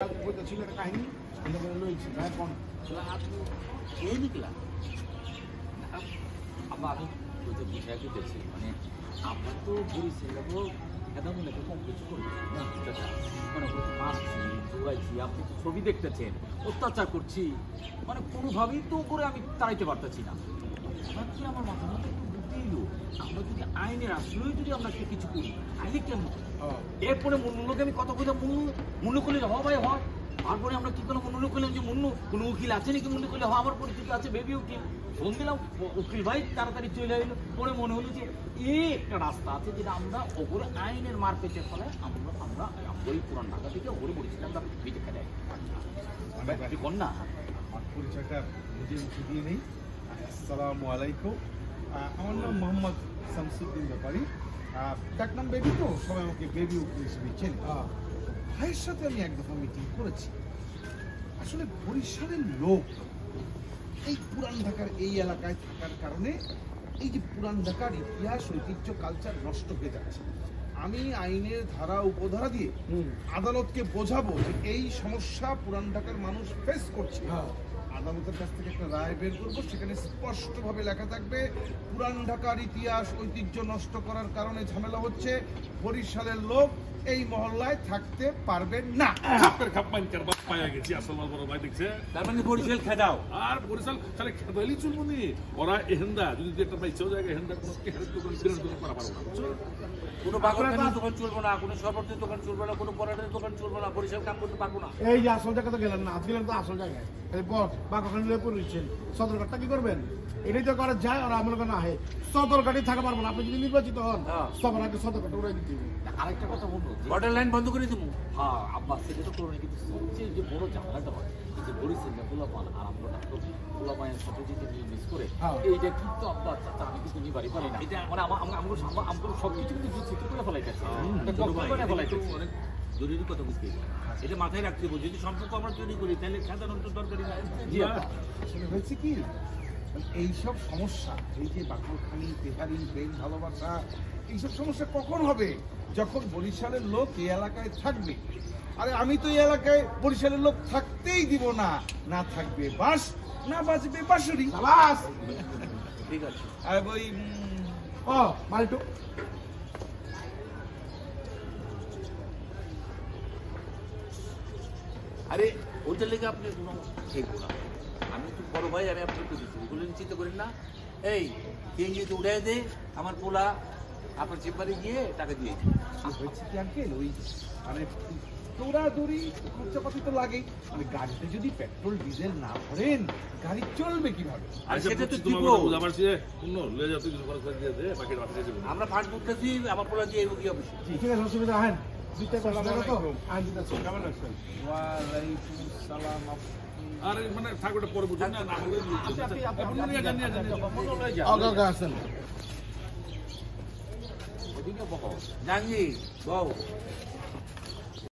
ছিল একটা কাহিনী লইছি এখন এই নিকলা আবার আমি বলতে বিষয় করতেছি মানে আমরা তো বলেছি দেখো এটা মনে কম কিছু করি মানে মারছি দৌড়াইছি আপনি তো ছবি দেখতেছেন অত্যাচার করছি মানে কোনোভাবেই তো করে আমি তাড়াইতে পারতেছি না ভাবছি আমার মাথা মধ্যে একটু বুদ্ধি এলো আমরা যদি আইনের আশ্রয় যদি আমরা কিছু করি আইলে কেমন এরপরে মূল্যকে আমি কত কথা মূল্য করলে হয় হয় তারপরে আমরা কি কোনো মনে করলাম যে মুন্নু কোনো উকিল আছে নাকি মনে করলে আমার পরিচিত আছে বেবি উকিল ফোন দিলাম উকিল ভাই তাড়াতাড়ি চলে এলো পরে মনে হলো যে এই একটা রাস্তা আছে যেটা আমরা ওপরে আইনের মার পেতে ফলে আমরা ওই পুরান ঢাকা থেকে ওপরে বলেছিলাম তাকে বিটে খেলে কন্যা আমার পরিচয়টা নিজে মুখে দিয়ে নেই। আসসালামু আলাইকুম, আমার নাম মোহাম্মদ শামসুদ্দিন ব্যাপারী, ডাক নাম বেবি, তো সবাই আমাকে বেবি উকিল হিসেবে চেনে। ভাইয়ের সাথে আমি এক দফা মিটিং করেছি। আসলে বরিশালের লোক এই পুরান ঢাকার এই এলাকায় থাকার কারণে এই যে পুরান ঢাকার ইতিহাস ঐতিহ্য কালচার নষ্ট হয়ে যাচ্ছে। আমি আইনের ধারা উপধারা দিয়ে আদালতকে বোঝাবো যে এই সমস্যা পুরান ঢাকার মানুষ ফেস করছে। আদালতের কাছ থেকে একটা রায় বের করবো, সেখানে স্পষ্টভাবে লেখা থাকবে পুরান ঢাকার ইতিহাস ঐতিহ্য নষ্ট করার কারণে ঝামেলা হচ্ছে, বরিশালের লোক এই মহল্লায় থাকতে পারবেন না। তার মানে বরিশাল খেদাও আর বরিশাল তাহলে খেদাইলি চলবো নি ওরা এহেন্দা যদি একটা পাইছেও জায়গা এহেন্দা কোনো বাগড়ার দোকান চলবো না, কোনো সরবতের দোকান চলবে না, কোনো পরাটের দোকান চলবে না, বরিশাল কাম করতে পারবো না। এই যে আসল জায়গা তো গেলেন না, গেলেন তো আসল জায়গায় সদরঘাটটা কি করবেন? এটাই তো করা যায়, আর আমার না হয় সদরঘাটে থাকা পারবো না। আপনি যদি নির্বাচিত হন সবার আগে সদরঘাটে উড়াই দিতে হবে। আরেকটা কথা বলবো, বর্ডার লাইন বন্ধ করে দেবো। হ্যাঁ আব্বাস সেটা তো করবো, কিন্তু সবচেয়ে যে বড় ঝামেলাটা হয় যে বরিশাল পোলাপান আর আমরা পোলাপানের সাথে যদি মিস করে এইটা কিন্তু আব্বাস আমি কিন্তু নিবারই পারি না। এটা মানে আমার সবকিছু কিন্তু চিত্র করে ফেলাইতেছে, অনেক জরুরি কথা বুঝতে এটা মাথায় রাখতে হবে। যদি সম্পর্ক আমরা তৈরি করি তাহলে সাধারণত দরকারি না। জি আসলে হয়েছে কি, এইসব সমস্যা, এই যে বাকরখানি, তেহারি, প্রেম, ভালোবাসা, এইসব সমস্যা কখন হবে? যখন বরিশালের লোক এই এলাকায় থাকবে। আরে আমি তো এই এলাকায় বরিশালের লোক থাকতেই দিব না। না থাকবে বাস, না বাজবে বাঁশুরি। ঠিক আছে। আর ওই মালিটু আরে ওইটার লেগে আপনি কোনো দেখবো না, আমি তো বড় ভাই, আমি আপনাকে দিচ্ছি, ওগুলো চিন্তা করেন না। এই ট্রেন যদি উঠাই দে আমার পোলা আপনার চেম্বারে গিয়ে টাকা দিয়ে হয়েছে কি আঙ্কেল, ওই মানে দৌড়াদৌড়ি খরচাপাতি তো লাগেই। মানে গাড়িতে যদি পেট্রোল ডিজেল না ভরেন গাড়ি চলবে কিভাবে? আর সেটা তো দিব আমরা ফান্ড করতেছি, আমার পোলা দিয়ে কি অবশ্যই। ঠিক আছে, অসুবিধা হয় না। আর মানে থাকবে পরে বুঝুন না জানি বউ